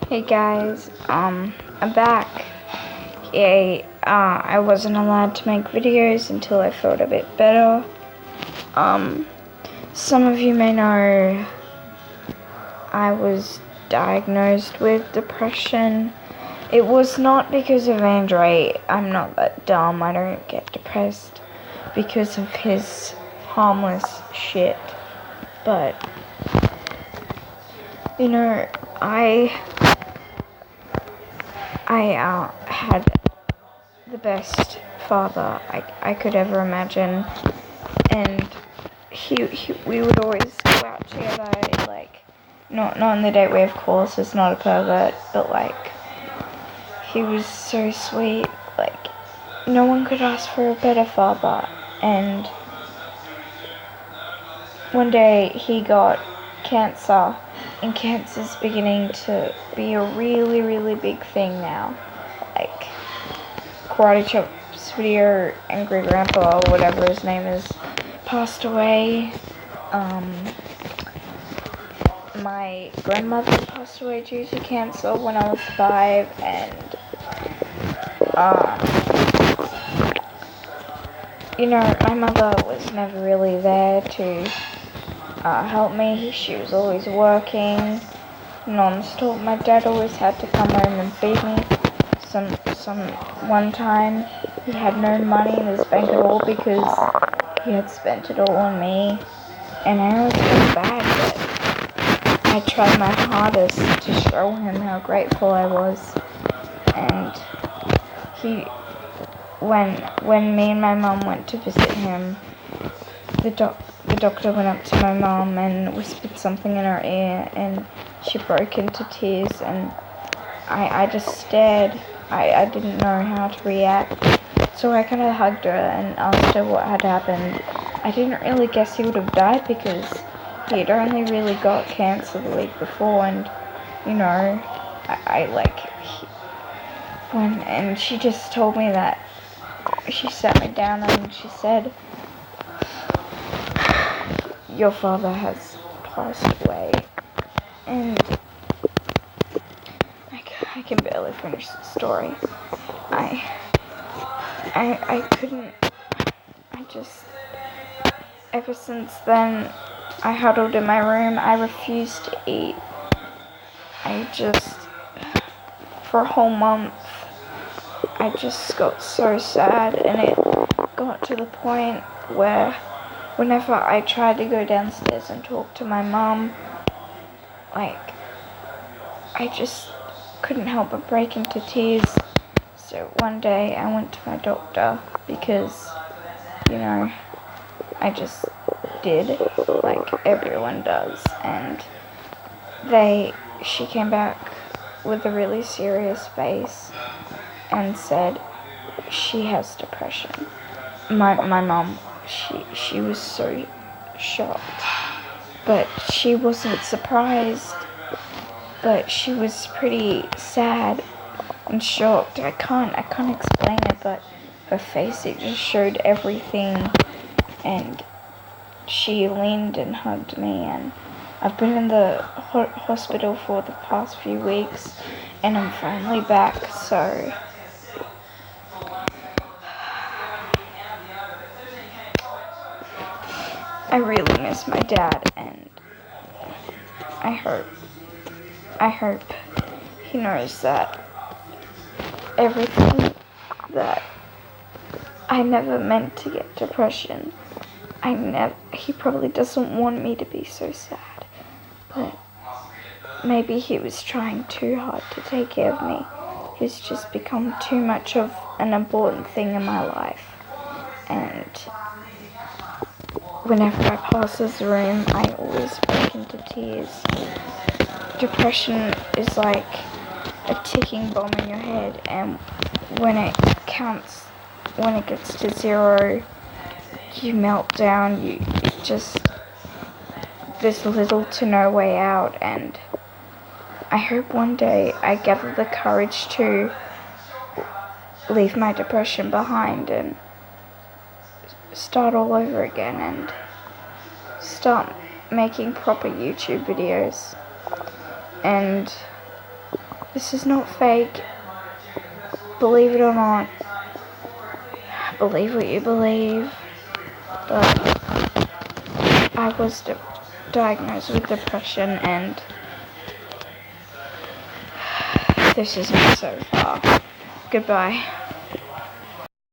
Hey guys, I'm back. Yay, I wasn't allowed to make videos until I felt a bit better. Some of you may know I was diagnosed with depression. It was not because of Andre. I'm not that dumb. I don't get depressed because of his harmless shit. But, you know, I had the best father I could ever imagine, and we would always go out together, like, not in the date way, of course, he's not a pervert, but, like, he was so sweet, like, no one could ask for a better father. And one day he got cancer, and cancer's beginning to be a really, really big thing now. Like, Karate Chop's video, Angry Grandpa, or whatever his name is, passed away. My grandmother passed away due to cancer when I was 5, and you know, my mother was never really there to help me. She was always working non-stop. My dad always had to come home and feed me. One time he had no money in his bank at all because he had spent it all on me, and I always felt bad, but I tried my hardest to show him how grateful I was. And when me and my mum went to visit him, the doctor went up to my mum and whispered something in her ear, and she broke into tears, and I just stared. I didn't know how to react, so I kind of hugged her and asked her what had happened. I didn't really guess he would have died because he had only really got cancer the week before, and, you know, and she just told me that. She sat me down and she said, "Your father has passed away," and I can barely finish the story. Ever since then, I huddled in my room. I refused to eat. For a whole month, I just got so sad, and it got to the point where whenever I tried to go downstairs and talk to my mom, like, I just couldn't help but break into tears. So one day I went to my doctor because, you know, I just did, like everyone does, and she came back with a really serious face and said she has depression. My mom, she was so shocked, but she wasn't surprised, but she was pretty sad and shocked. I can't explain it, but her face, it just showed everything, and she leaned and hugged me, and I've been in the hospital for the past few weeks, and I'm finally back, so I really miss my dad, and I hope he knows that everything, that I never meant to get depression. He probably doesn't want me to be so sad, but maybe he was trying too hard to take care of me. He's just become too much of an important thing in my life, and whenever I pass his room, I always break into tears. Depression is like a ticking bomb in your head, and when it gets to 0, you melt down. There's little to no way out, and I hope one day I gather the courage to leave my depression behind and start all over again and start making proper YouTube videos. And This is not fake. Believe it or not. Believe what you believe. But I was diagnosed with depression, and this is me so far. Goodbye.